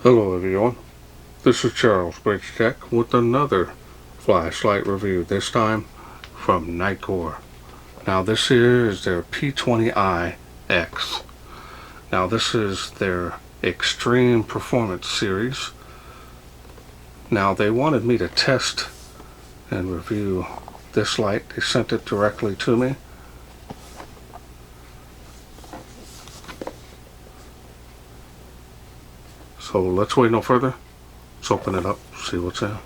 Hello everyone, this is Charles BridgTec with another flashlight review, this time from Nitecore. Now this here is their P20iX. Now this is their Extreme Performance series. Now they wanted me to test and review this light. They sent it directly to me. So let's wait no further. Let's open it up, see what's in.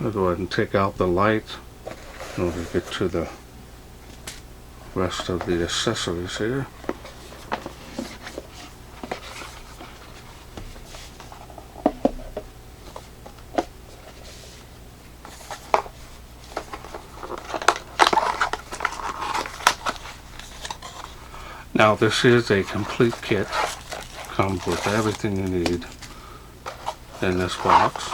I'll go ahead and take out the light in order to get to the rest of the accessories here. Now this is a complete kit. Comes with everything you need in this box.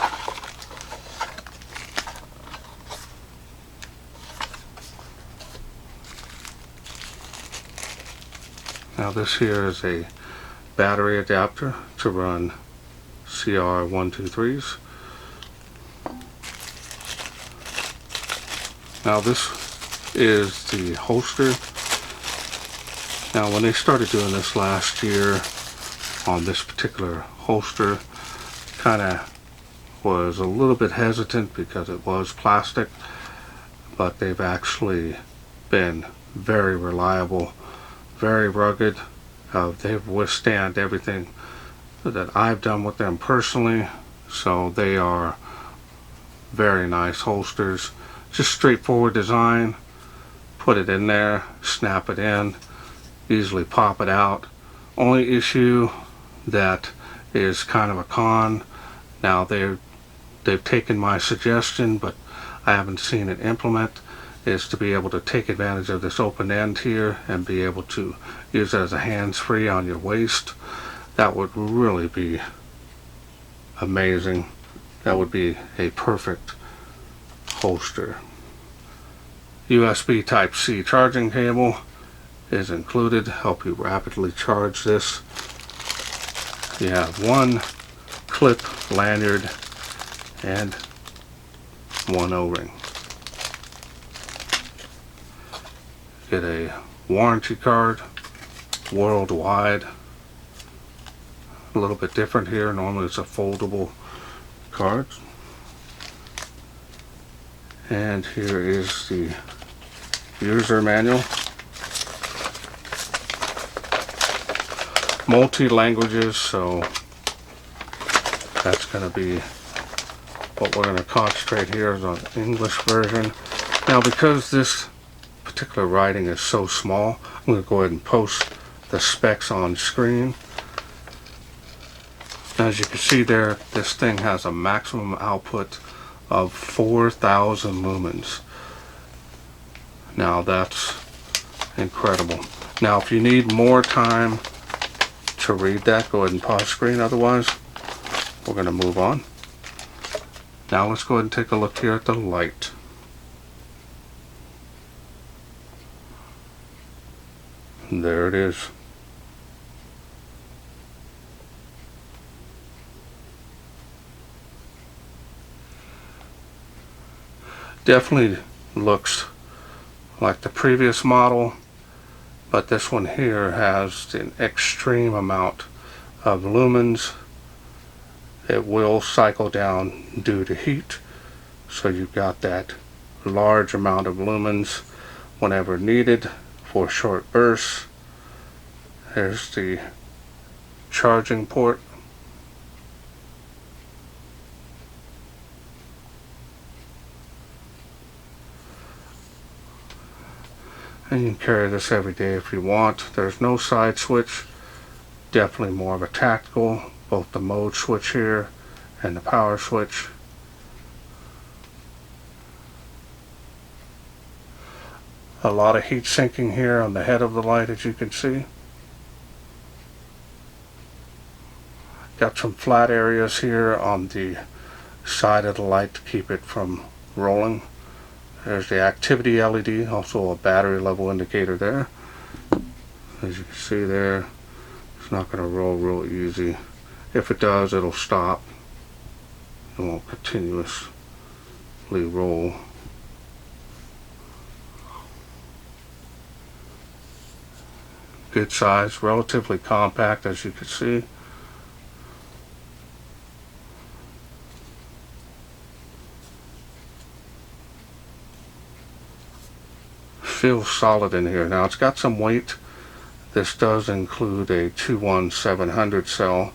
Now this here is a battery adapter to run CR123s. Now this is the holster. Now when they started doing this last year on this particular holster, kind of was a little bit hesitant because it was plastic, but they've actually been very reliable, very rugged. They've withstand everything that I've done with them personally, so they are very nice holsters. Just straightforward design. Put it in there, snap it in, easily pop it out. Only issue that is kind of a con. Now they've taken my suggestion, but I haven't seen it implement, is to be able to take advantage of this open end here and be able to use it as a hands-free on your waist. That would really be amazing. That would be a perfect holster. USB Type-C charging cable is included to help you rapidly charge this. You have one clip lanyard and one O-ring. Get a warranty card worldwide. A little bit different here. Normally it's a foldable card. And here is the user manual. Multi-languages, so that's going to be what we're going to concentrate here is on the English version. Now because this particular writing is so small, I'm going to go ahead and post the specs on screen. As you can see there, this thing has a maximum output of 4,000 lumens. Now that's incredible. Now if you need more time to read that, go ahead and pause screen. Otherwise, we're going to move on. Now let's go ahead and take a look here at the light. And there it is. Definitely looks like the previous model, but this one here has an extreme amount of lumens. It will cycle down due to heat, so you've got that large amount of lumens whenever needed for short bursts. There's the charging port. And you can carry this every day if you want. There's no side switch. Definitely more of a tactical. Both the mode switch here and the power switch. A lot of heat sinking here on the head of the light, as you can see. Got some flat areas here on the side of the light to keep it from rolling There's the activity LED, also a battery level indicator there. As you can see there, it's not going to roll real easy. If it does, it'll stop. It won't continuously roll. Good size, relatively compact, as you can see. Feels solid in here. Now it's got some weight. This does include a 21700 cell.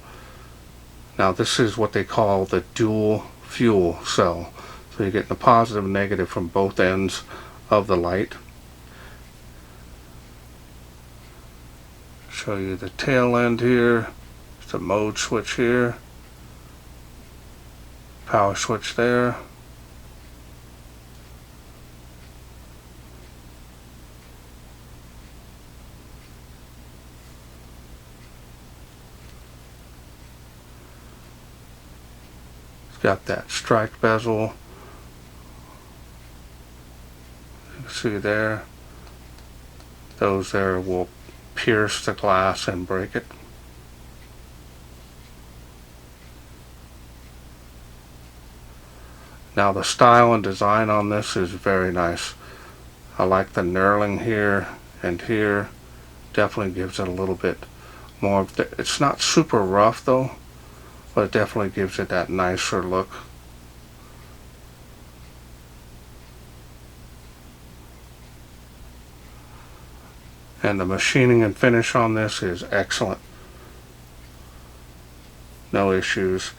Now this is what they call the dual fuel cell. So you're getting a positive and negative from both ends of the light. Show you the tail end here. It's a mode switch here. Power switch there. Got that strike bezel. You can see there. Those there will pierce the glass and break it. Now the style and design on this is very nice. I like the knurling here and here. Definitely gives it a little bit more of the, it's not super rough though, but it definitely gives it that nicer look. And the machining and finish on this is excellent. No issues.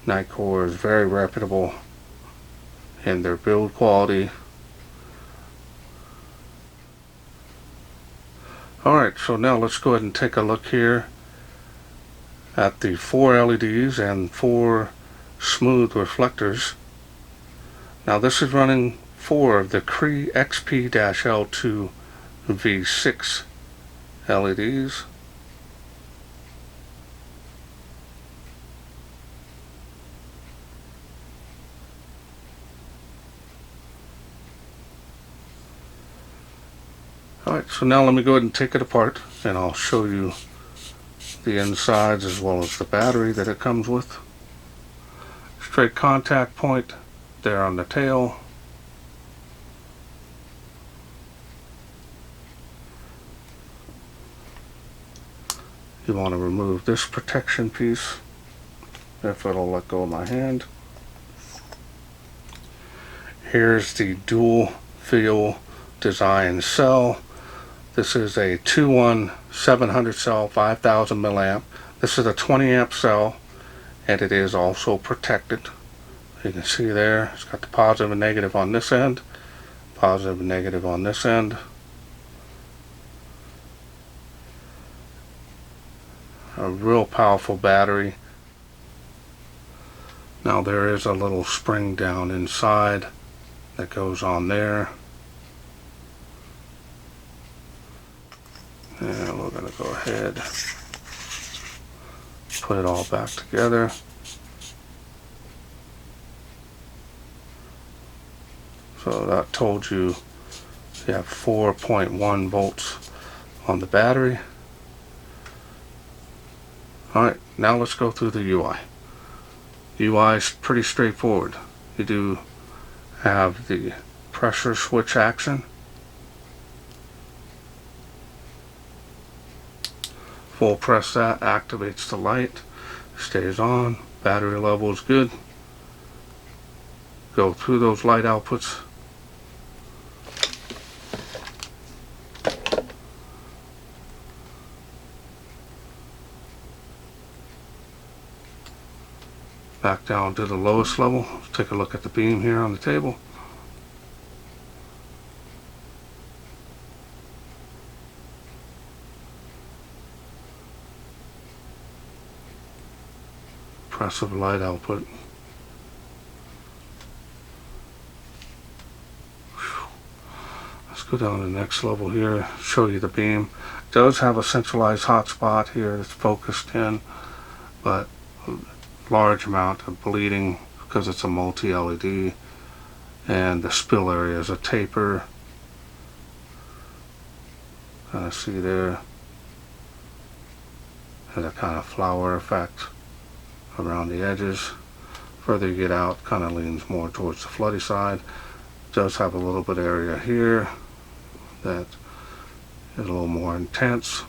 Nitecore is very reputable in their build quality. Alright, so now let's go ahead and take a look here at the 4 LEDs and 4 smooth reflectors. Now this is running 4 of the Cree XP-L2 V6 LEDs. Alright, so now let me go ahead and take it apart and I'll show you the insides as well as the battery that it comes with. Straight contact point there on the tail. You want to remove this protection piece if it'll let go of my hand. Here's the dual fuel design cell. This is a 21700 cell, 5000 milliamp. This is a 20 amp cell, and it is also protected. You can see there, it's got the positive and negative on this end, positive and negative on this end. A real powerful battery. Now there is a little spring down inside that goes on there. And we're going to go ahead, put it all back together. So that told you you have 4.1 volts on the battery. Alright, now let's go through the UI. The UI is pretty straightforward. You do have the pressure switch action. Full press that, activates the light, stays on, battery level is good. Go through those light outputs. Back down to the lowest level. Let's take a look at the beam here on the table. Impressive light output. Let's go down to the next level here, show you the beam. It does have a centralized hotspot here that's focused in, but a large amount of bleeding because it's a multi-LED and the spill area is a taper. Kind of see there, has a kind of flower effect around the edges. Further you get out, kind of leans more towards the floody side. Does have a little bit of area here that is a little more intense.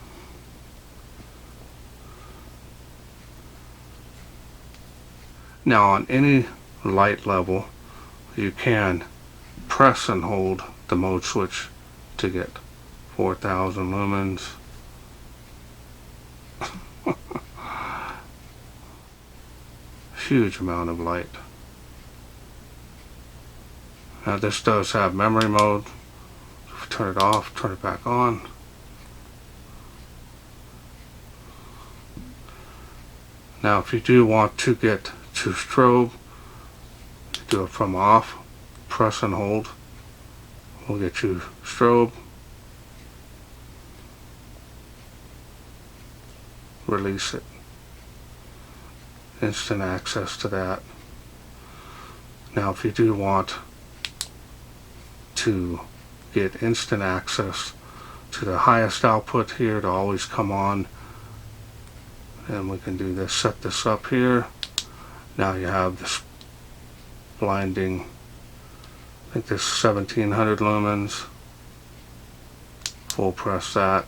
Now on any light level, you can press and hold the mode switch to get 4,000 lumens. Huge amount of light. Now this does have memory mode. Turn it off, turn it back on. Now if you do want to get to strobe, do it from off, press and hold, will get you strobe. Release it. Instant access to that. Now if you do want to get instant access to the highest output here to always come on, and we can do this, set this up here. Now you have this blinding, I think this 1700 lumens. Full press that.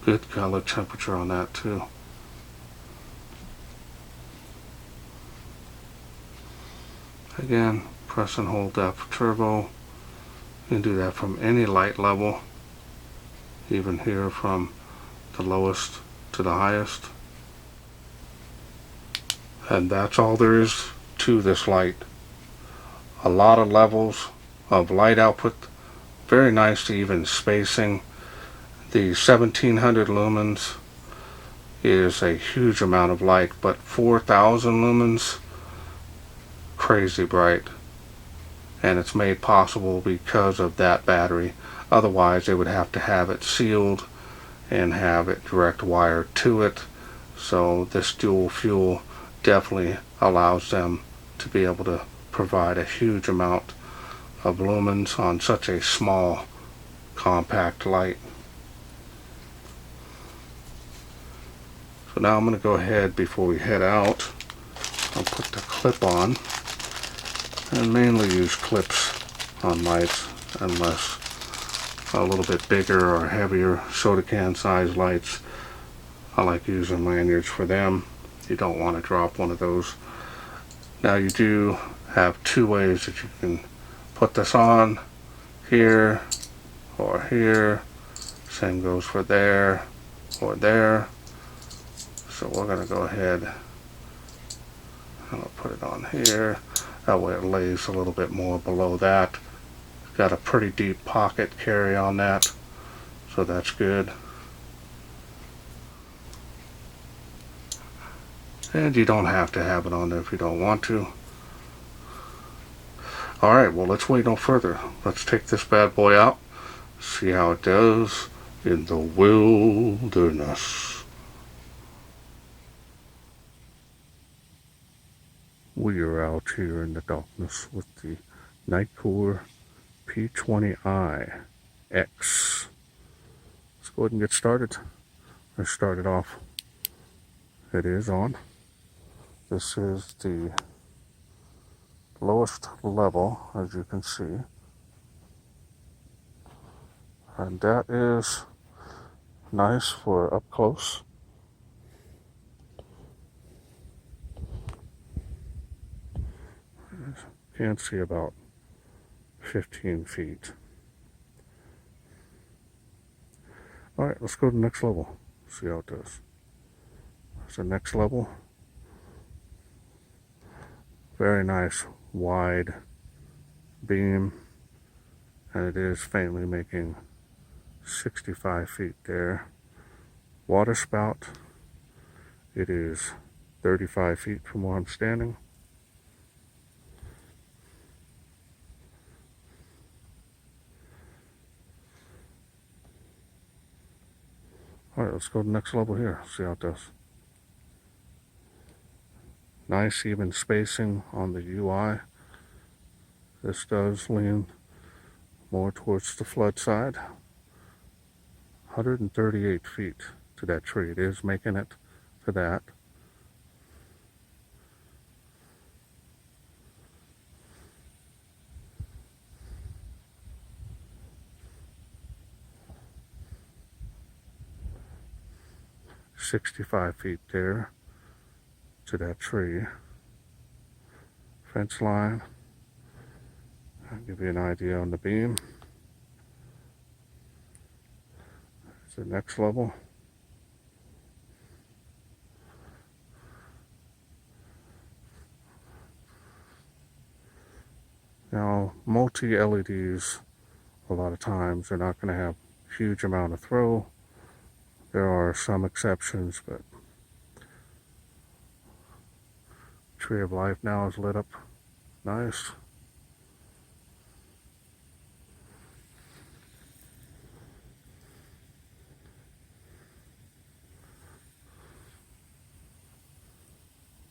Good color temperature on that too. Again, press and hold that for turbo. You can do that from any light level, even here from the lowest to the highest. And that's all there is to this light. A lot of levels of light output, very nice to even spacing. The 1700 lumens is a huge amount of light, but 4,000 lumens, crazy bright. And it's made possible because of that battery. Otherwise they would have to have it sealed and have it direct wired to it. So this dual fuel definitely allows them to be able to provide a huge amount of lumens on such a small compact light. So now I'm going to go ahead, before we head out, I'll put the clip on, and mainly use clips on lights unless a little bit bigger or heavier soda can size lights. I like using lanyards for them. You don't want to drop one of those. Now you do have two ways that you can put this on, here or here. Same goes for there or there. So we're going to go ahead and I'll put it on here. That way it lays a little bit more below that. Got a pretty deep pocket carry on that, so that's good. And you don't have to have it on there if you don't want to. Alright, well let's wait no further. Let's take this bad boy out, see how it does in the wilderness. We are out here in the darkness with the Nitecore P20iX. Let's go ahead and get started. Let's start it off. It is on. This is the lowest level, as you can see. And that is nice for up close. Can't see about 15 feet. Alright, let's go to the next level. See how it does. So next level. Very nice wide beam. And it is faintly making 65 feet there. Water spout. It is 35 feet from where I'm standing. Alright, let's go to the next level here, see how it does. Nice even spacing on the UI. This does lean more towards the flood side. 138 feet to that tree. It is making it to that. $65 feet there to that tree. Fence line. I'll give you an idea on the beam. It's the next level. Now, multi-LEDs, a lot of times, they're not going to have a huge amount of throw. There are some exceptions, but Tree of Life now is lit up nice.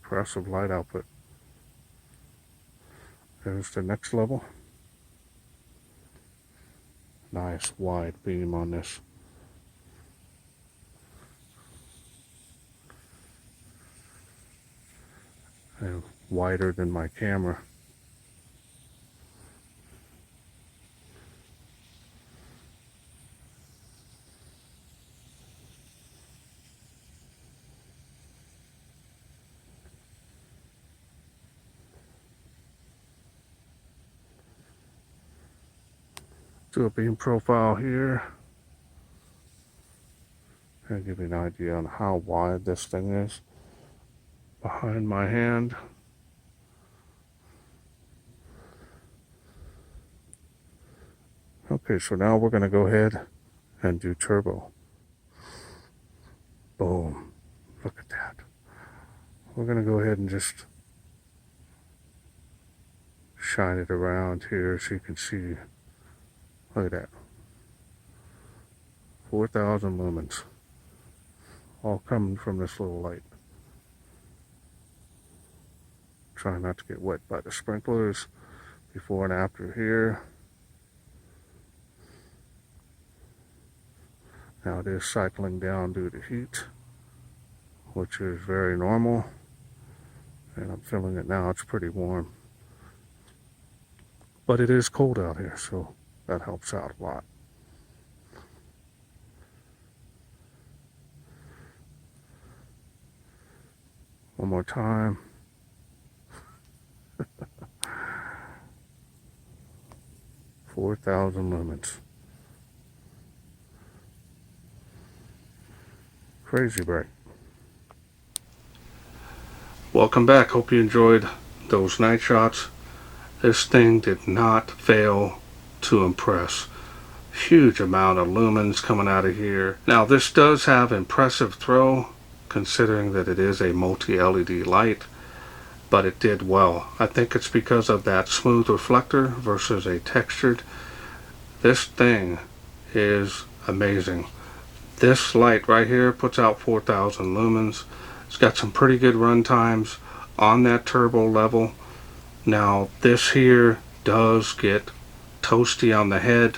Impressive light output. There's the next level. Nice wide beam on this. And wider than my camera. Do a beam profile here. And give you an idea on how wide this thing is. Behind my hand. Okay, so now we're going to go ahead and do turbo. Boom. Look at that. We're going to go ahead and just shine it around here so you can see. Look at that. 4,000 lumens. All coming from this little light. Try not to get wet by the sprinklers. Before and after here. Now it is cycling down due to heat, which is very normal. And I'm feeling it now, it's pretty warm. But it is cold out here, so that helps out a lot. One more time. $4,000 lumens. Crazy bright. Welcome back. Hope you enjoyed those night shots. This thing did not fail to impress. Huge amount of lumens coming out of here. Now this does have impressive throw, considering that it is a multi-LED light, but it did well. I think it's because of that smooth reflector versus a textured. This thing is amazing. This light right here puts out 4,000 lumens. It's got some pretty good run times on that turbo level. Now this here does get toasty on the head.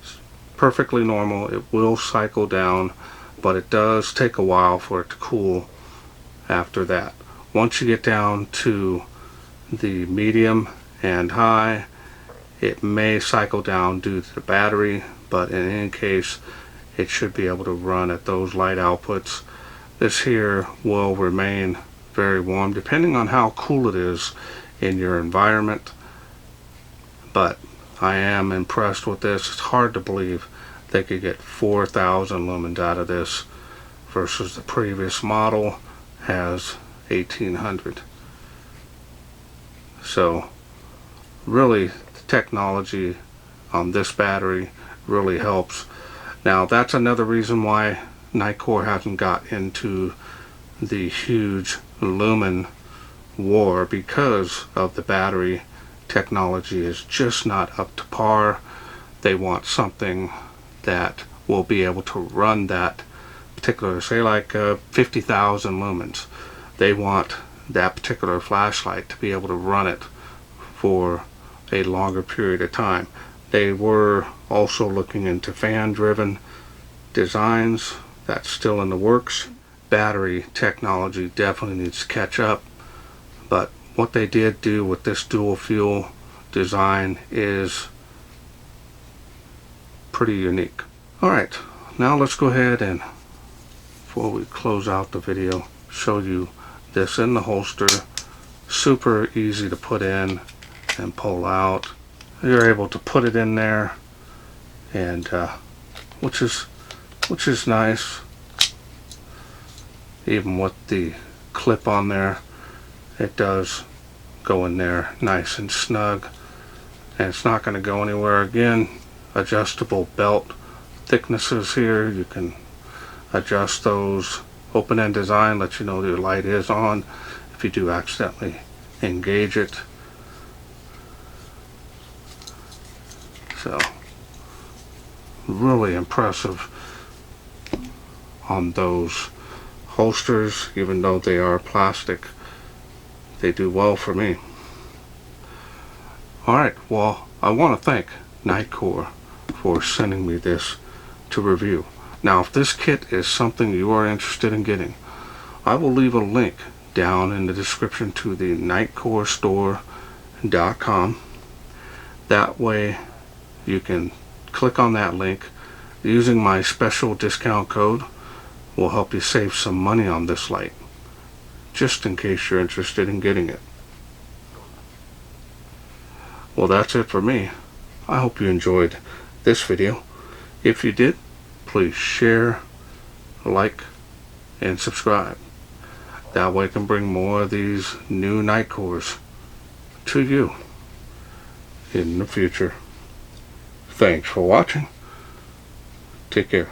It's perfectly normal. It will cycle down, but it does take a while for it to cool after that. Once you get down to the medium and high, it may cycle down due to the battery, but in any case, it should be able to run at those light outputs. This here will remain very warm depending on how cool it is in your environment. But I am impressed with this. It's hard to believe they could get 4,000 lumens out of this versus the previous model has 1,800. So really the technology on this battery really helps. Now that's another reason why Nitecore hasn't got into the huge lumen war, because of the battery technology is just not up to par. They want something that will be able to run that particular, say like 50,000 lumens. They want that particular flashlight to be able to run it for a longer period of time. They were also looking into fan driven designs. That's still in the works. Battery technology definitely needs to catch up, but what they did do with this dual fuel design is pretty unique. Alright, now let's go ahead and, before we close out the video, show you this in the holster. Super easy to put in and pull out. You're able to put it in there, and which is nice. Even with the clip on there, it does go in there nice and snug, and it's not going to go anywhere. Again, adjustable belt thicknesses here. You can adjust those. Open-end design lets you know your light is on if you do accidentally engage it. So really impressive on those holsters. Even though they are plastic, they do well for me. Alright, well, I want to thank Nitecore for sending me this to review. Now, if this kit is something you are interested in getting, I will leave a link down in the description to the nitecorestore.com. That way you can click on that link. Using my special discount code will help you save some money on this light, just in case you're interested in getting it. Well, that's it for me. I hope you enjoyed this video. If you did, please share, like, and subscribe. That way I can bring more of these new Nitekores to you in the future. Thanks for watching. Take care.